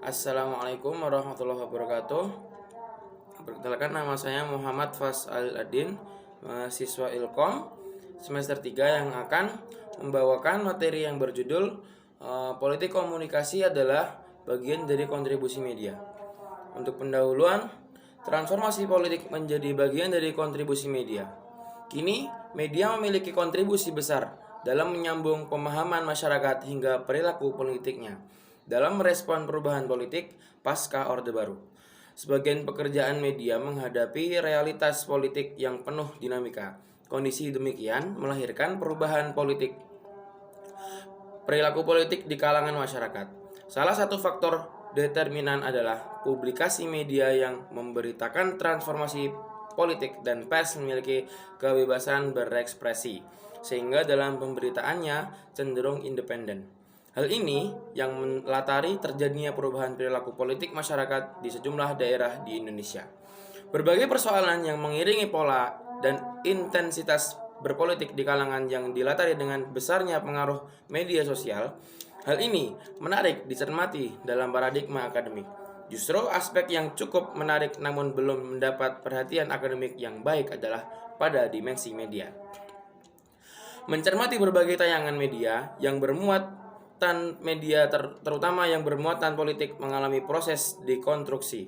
Assalamualaikum warahmatullahi wabarakatuh. Perkenalkan, nama saya Muhammad Fasal-Adin, mahasiswa Ilkom semester 3 yang akan membawakan materi yang berjudul Politik Komunikasi adalah bagian dari kontribusi media. Untuk pendahuluan, transformasi politik menjadi bagian dari kontribusi media. Kini, media memiliki kontribusi besar dalam menyambung pemahaman masyarakat hingga perilaku politiknya dalam merespon perubahan politik pasca Orde Baru. Sebagian pekerjaan media menghadapi realitas politik yang penuh dinamika. Kondisi demikian melahirkan perubahan politik, perilaku politik di kalangan masyarakat. Salah satu faktor determinan adalah publikasi media yang memberitakan transformasi politik, dan pers memiliki kebebasan berekspresi, sehingga dalam pemberitaannya cenderung independen. Hal ini yang melatari terjadinya perubahan perilaku politik masyarakat di sejumlah daerah di Indonesia. Berbagai persoalan yang mengiringi pola dan intensitas berpolitik di kalangan yang dilatari dengan besarnya pengaruh media sosial. Hal ini menarik dicermati dalam paradigma akademik. Justru aspek yang cukup menarik namun belum mendapat perhatian akademik yang baik adalah pada dimensi media. Mencermati berbagai tayangan media yang bermuatan terutama yang bermuatan politik mengalami proses dekonstruksi.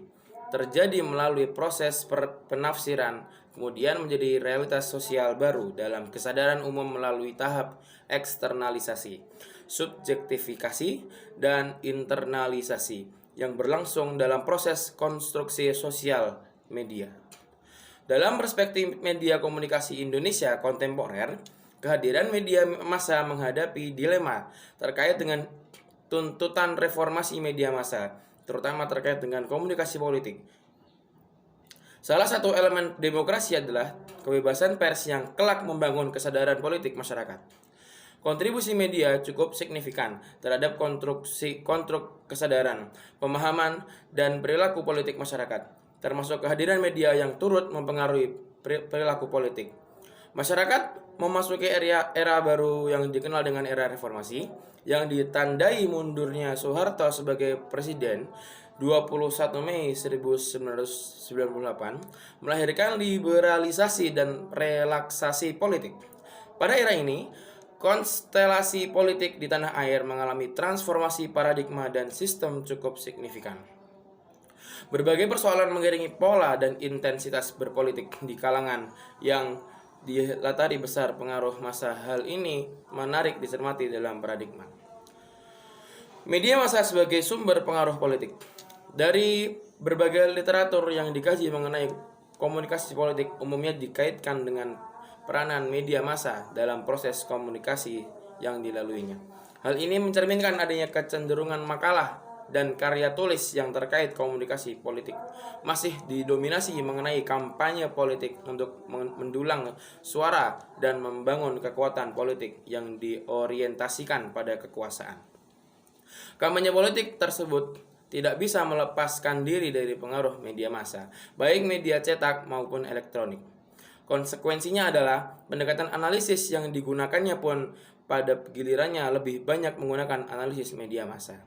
Terjadi melalui proses penafsiran, kemudian menjadi realitas sosial baru dalam kesadaran umum melalui tahap eksternalisasi, subjektifikasi, dan internalisasi yang berlangsung dalam proses konstruksi sosial media. Dalam perspektif media komunikasi Indonesia kontemporer, kehadiran media massa menghadapi dilema terkait dengan tuntutan reformasi media massa, terutama terkait dengan komunikasi politik. Salah satu elemen demokrasi adalah kebebasan pers yang kelak membangun kesadaran politik masyarakat. Kontribusi media cukup signifikan terhadap konstruk kesadaran, pemahaman, dan perilaku politik masyarakat, termasuk kehadiran media yang turut mempengaruhi perilaku politik. Masyarakat memasuki era baru yang dikenal dengan era reformasi, yang ditandai mundurnya Soeharto sebagai presiden 21 Mei 1998, melahirkan liberalisasi dan relaksasi politik. Pada era ini, konstelasi politik di tanah air mengalami transformasi paradigma dan sistem cukup signifikan. Berbagai persoalan mengiringi pola dan intensitas berpolitik di kalangan yang dilatari besar pengaruh massa. Hal ini menarik dicermati dalam paradigma media massa sebagai sumber pengaruh politik. Dari berbagai literatur yang dikaji mengenai komunikasi politik, umumnya dikaitkan dengan peranan media massa dalam proses komunikasi yang dilaluinya. Hal ini mencerminkan adanya kecenderungan makalah dan karya tulis yang terkait komunikasi politik masih didominasi mengenai kampanye politik untuk mendulang suara dan membangun kekuatan politik yang diorientasikan pada kekuasaan. Kampanye politik tersebut tidak bisa melepaskan diri dari pengaruh media massa, baik media cetak maupun elektronik. Konsekuensinya adalah pendekatan analisis yang digunakannya pun pada gilirannya lebih banyak menggunakan analisis media massa,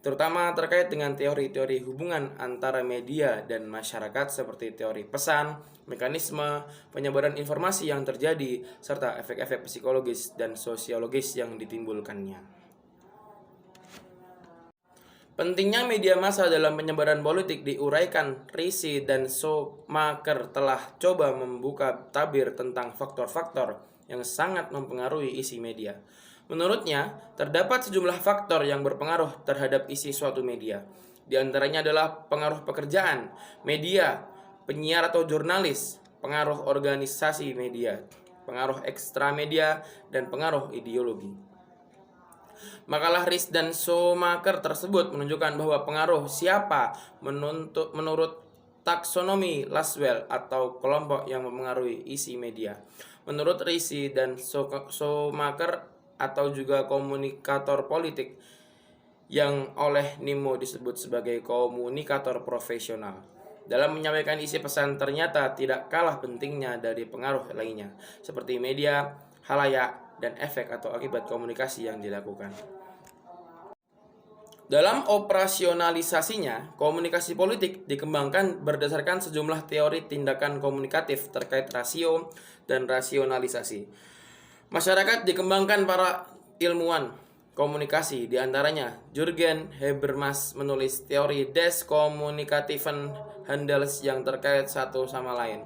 terutama terkait dengan teori-teori hubungan antara media dan masyarakat seperti teori pesan, mekanisme penyebaran informasi yang terjadi, serta efek-efek psikologis dan sosiologis yang ditimbulkannya. Pentingnya media massa dalam penyebaran politik diuraikan Risi dan Schumacher telah coba membuka tabir tentang faktor-faktor yang sangat mempengaruhi isi media. Menurutnya, terdapat sejumlah faktor yang berpengaruh terhadap isi suatu media. Di antaranya adalah pengaruh pekerjaan media, penyiar atau jurnalis, pengaruh organisasi media, pengaruh ekstra media, dan pengaruh ideologi. Makalah Ries dan Schumacher tersebut menunjukkan bahwa pengaruh siapa menurut taksonomi Laswell atau kelompok yang mempengaruhi isi media. Menurut Risi dan Schumacher atau juga komunikator politik yang oleh Nimmo disebut sebagai komunikator profesional, dalam menyampaikan isi pesan ternyata tidak kalah pentingnya dari pengaruh lainnya seperti media, halayak, dan efek atau akibat komunikasi yang dilakukan. Dalam operasionalisasinya, komunikasi politik dikembangkan berdasarkan sejumlah teori tindakan komunikatif terkait rasio dan rasionalisasi. Masyarakat dikembangkan para ilmuwan komunikasi, diantaranya Jürgen Habermas menulis teori des kommunikativen Handels yang terkait satu sama lain.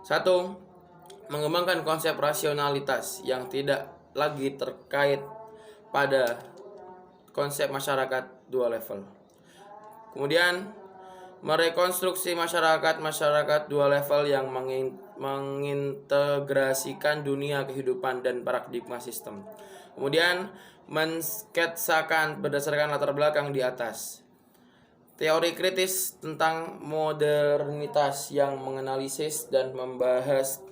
1. Mengembangkan konsep rasionalitas yang tidak lagi terkait pada konsep masyarakat dua level. Kemudian merekonstruksi masyarakat dua level yang mengintegrasikan dunia kehidupan dan paradigma sistem. Kemudian mensketsakan berdasarkan latar belakang di atas. Teori kritis tentang modernitas yang menganalisis dan membahas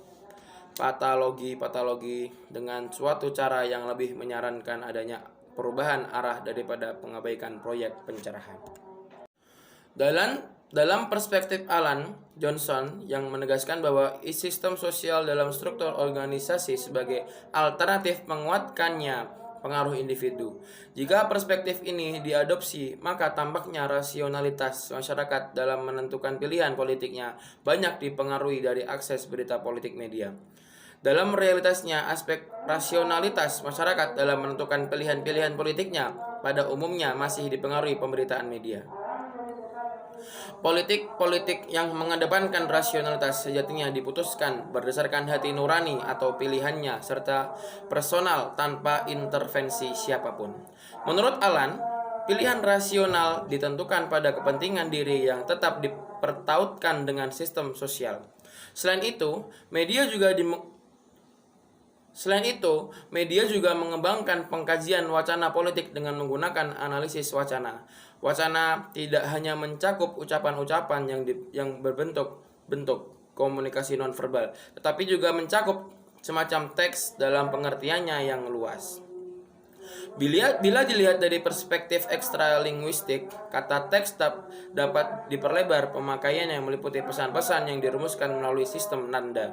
patologi dengan suatu cara yang lebih menyarankan adanya perubahan arah daripada pengabaikan proyek pencerahan. Dalam perspektif Alan Johnson yang menegaskan bahwa sistem sosial dalam struktur organisasi sebagai alternatif menguatkannya pengaruh individu. Jika perspektif ini diadopsi, maka tampaknya rasionalitas masyarakat dalam menentukan pilihan politiknya banyak dipengaruhi dari akses berita politik media. Dalam realitasnya, aspek rasionalitas masyarakat dalam menentukan pilihan-pilihan politiknya pada umumnya masih dipengaruhi pemberitaan media. Politik yang mengedepankan rasionalitas sejatinya diputuskan berdasarkan hati nurani atau pilihannya serta personal tanpa intervensi siapapun. Menurut Alan, pilihan rasional ditentukan pada kepentingan diri yang tetap dipertautkan dengan sistem sosial. Selain itu, media juga mengembangkan pengkajian wacana politik dengan menggunakan analisis wacana. Wacana tidak hanya mencakup ucapan-ucapan yang berbentuk komunikasi nonverbal, tetapi juga mencakup semacam teks dalam pengertiannya yang luas. Bila dilihat dari perspektif ekstralinguistik, kata teks dapat diperlebar pemakaiannya yang meliputi pesan-pesan yang dirumuskan melalui sistem nanda,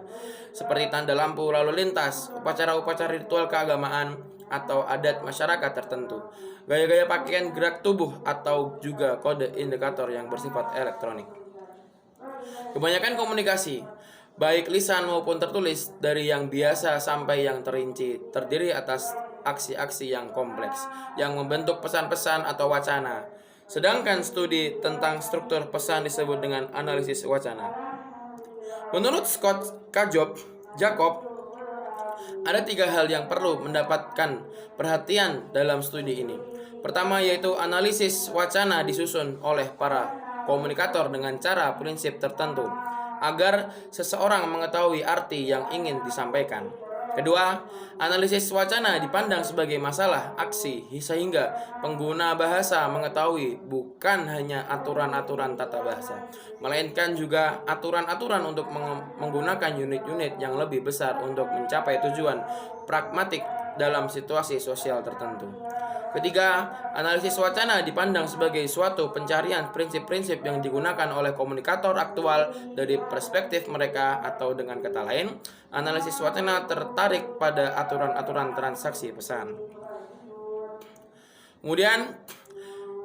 seperti tanda lampu lalu lintas, upacara-upacara ritual keagamaan, atau adat masyarakat tertentu, gaya-gaya pakaian, gerak tubuh, atau juga kode indikator yang bersifat elektronik. Kebanyakan komunikasi, baik lisan maupun tertulis, dari yang biasa sampai yang terinci, terdiri atas aksi-aksi yang kompleks yang membentuk pesan-pesan atau wacana. Sedangkan studi tentang struktur pesan disebut dengan analisis wacana. Menurut Scott Jacob, ada 3 hal yang perlu mendapatkan perhatian dalam studi ini. Pertama yaitu analisis wacana disusun oleh para komunikator dengan cara prinsip tertentu agar seseorang mengetahui arti yang ingin disampaikan. Kedua, analisis wacana dipandang sebagai masalah aksi sehingga pengguna bahasa mengetahui bukan hanya aturan-aturan tata bahasa, melainkan juga aturan-aturan untuk menggunakan unit-unit yang lebih besar untuk mencapai tujuan pragmatik dalam situasi sosial tertentu. Ketiga, analisis wacana dipandang sebagai suatu pencarian prinsip-prinsip yang digunakan oleh komunikator aktual dari perspektif mereka, atau dengan kata lain, analisis wacana tertarik pada aturan-aturan transaksi pesan. Kemudian,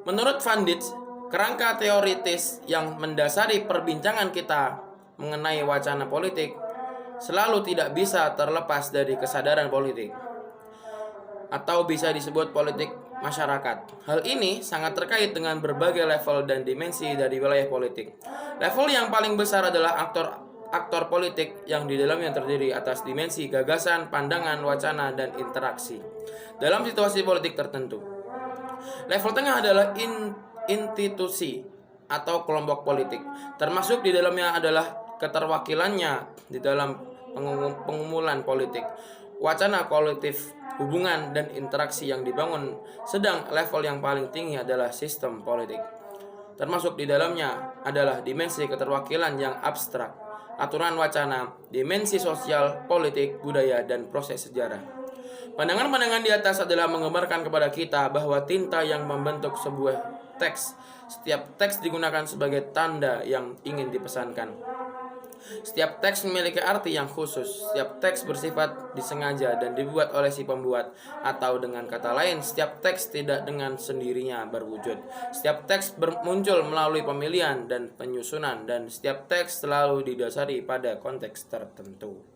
menurut Van Dijk, kerangka teoritis yang mendasari perbincangan kita mengenai wacana politik selalu tidak bisa terlepas dari kesadaran politik, atau bisa disebut politik masyarakat. Hal ini sangat terkait dengan berbagai level dan dimensi dari wilayah politik. Level yang paling besar adalah aktor politik yang di dalamnya terdiri atas dimensi gagasan, pandangan, wacana, dan interaksi dalam situasi politik tertentu. Level tengah adalah institusi atau kelompok politik, termasuk di dalamnya adalah keterwakilannya di dalam pengumpulan politik, wacana kolektif, hubungan dan interaksi yang dibangun. Sedang level yang paling tinggi adalah sistem politik, termasuk di dalamnya adalah dimensi keterwakilan yang abstrak, aturan wacana, dimensi sosial, politik, budaya, dan proses sejarah. Pandangan-pandangan di atas adalah menggambarkan kepada kita bahwa tinta yang membentuk sebuah teks. Setiap teks digunakan sebagai tanda yang ingin dipesankan. Setiap teks memiliki arti yang khusus. Setiap teks bersifat disengaja dan dibuat oleh si pembuat. Atau dengan kata lain, setiap teks tidak dengan sendirinya berwujud. Setiap teks muncul melalui pemilihan dan penyusunan, dan setiap teks selalu didasari pada konteks tertentu.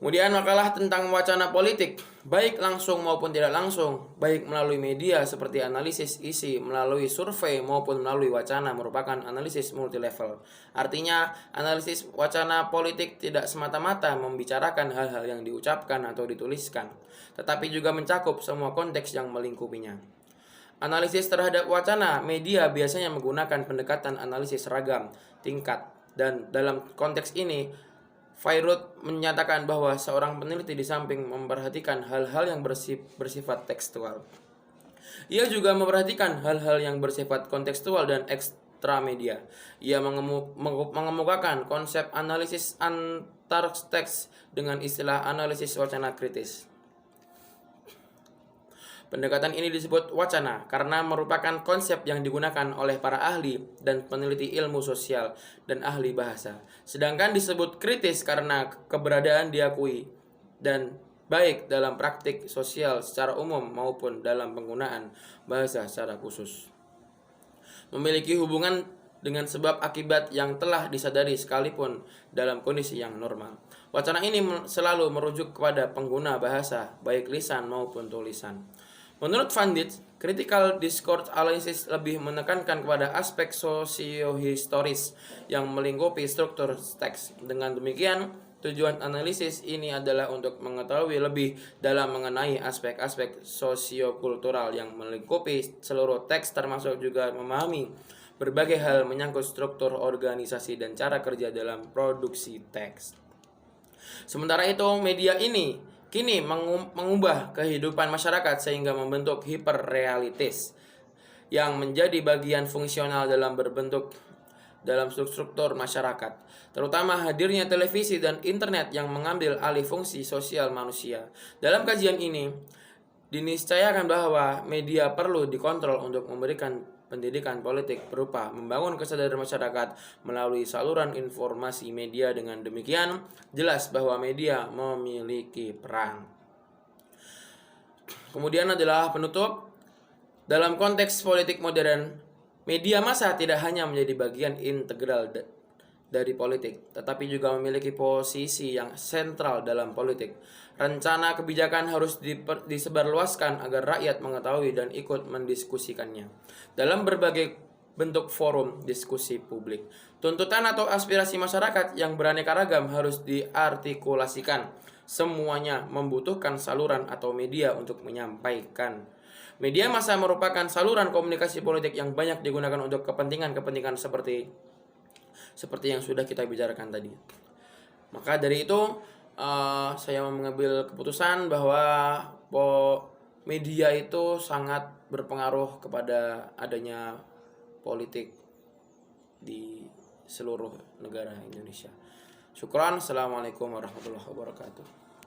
Kemudian makalah tentang wacana politik, baik langsung maupun tidak langsung, baik melalui media seperti analisis isi, melalui survei maupun melalui wacana merupakan analisis multilevel. Artinya, analisis wacana politik tidak semata-mata membicarakan hal-hal yang diucapkan atau dituliskan, tetapi juga mencakup semua konteks yang melingkupinya. Analisis terhadap wacana media biasanya menggunakan pendekatan analisis ragam, tingkat, dan dalam konteks ini, Fairut menyatakan bahwa seorang peneliti di samping memperhatikan hal-hal yang bersifat tekstual, ia juga memperhatikan hal-hal yang bersifat kontekstual dan ekstramedia. Ia mengemukakan konsep analisis antar teks dengan istilah analisis wacana kritis. Pendekatan ini disebut wacana karena merupakan konsep yang digunakan oleh para ahli dan peneliti ilmu sosial dan ahli bahasa. Sedangkan disebut kritis karena keberadaan diakui dan baik dalam praktik sosial secara umum maupun dalam penggunaan bahasa secara khusus. Memiliki hubungan dengan sebab akibat yang telah disadari sekalipun dalam kondisi yang normal. Wacana ini selalu merujuk kepada pengguna bahasa, baik lisan maupun tulisan. Menurut Van Dijk, critical discourse analysis lebih menekankan kepada aspek sosiohistoris yang melingkupi struktur teks. Dengan demikian, tujuan analisis ini adalah untuk mengetahui lebih dalam mengenai aspek-aspek sosiokultural yang melingkupi seluruh teks, termasuk juga memahami berbagai hal menyangkut struktur organisasi dan cara kerja dalam produksi teks. Sementara itu, media ini kini mengubah kehidupan masyarakat sehingga membentuk hiperrealitis yang menjadi bagian fungsional dalam struktur masyarakat. Terutama hadirnya televisi dan internet yang mengambil alih fungsi sosial manusia. Dalam kajian ini, diniscayakan bahwa media perlu dikontrol untuk memberikan pendidikan politik berupa membangun kesadaran masyarakat melalui saluran informasi media. Dengan demikian, jelas bahwa media memiliki peran. Kemudian adalah penutup. Dalam konteks politik modern, media massa tidak hanya menjadi bagian integral dari politik, tetapi juga memiliki posisi yang sentral dalam politik. Rencana kebijakan harus disebarluaskan agar rakyat mengetahui dan ikut mendiskusikannya dalam berbagai bentuk forum diskusi publik. Tuntutan atau aspirasi masyarakat yang beraneka ragam harus diartikulasikan. Semuanya membutuhkan saluran atau media untuk menyampaikan. Media massa merupakan saluran komunikasi politik yang banyak digunakan untuk kepentingan-kepentingan seperti yang sudah kita bicarakan tadi. Maka dari itu, saya mengambil keputusan bahwa media itu sangat berpengaruh kepada adanya politik di seluruh negara Indonesia. Syukran. Assalamualaikum warahmatullahi wabarakatuh.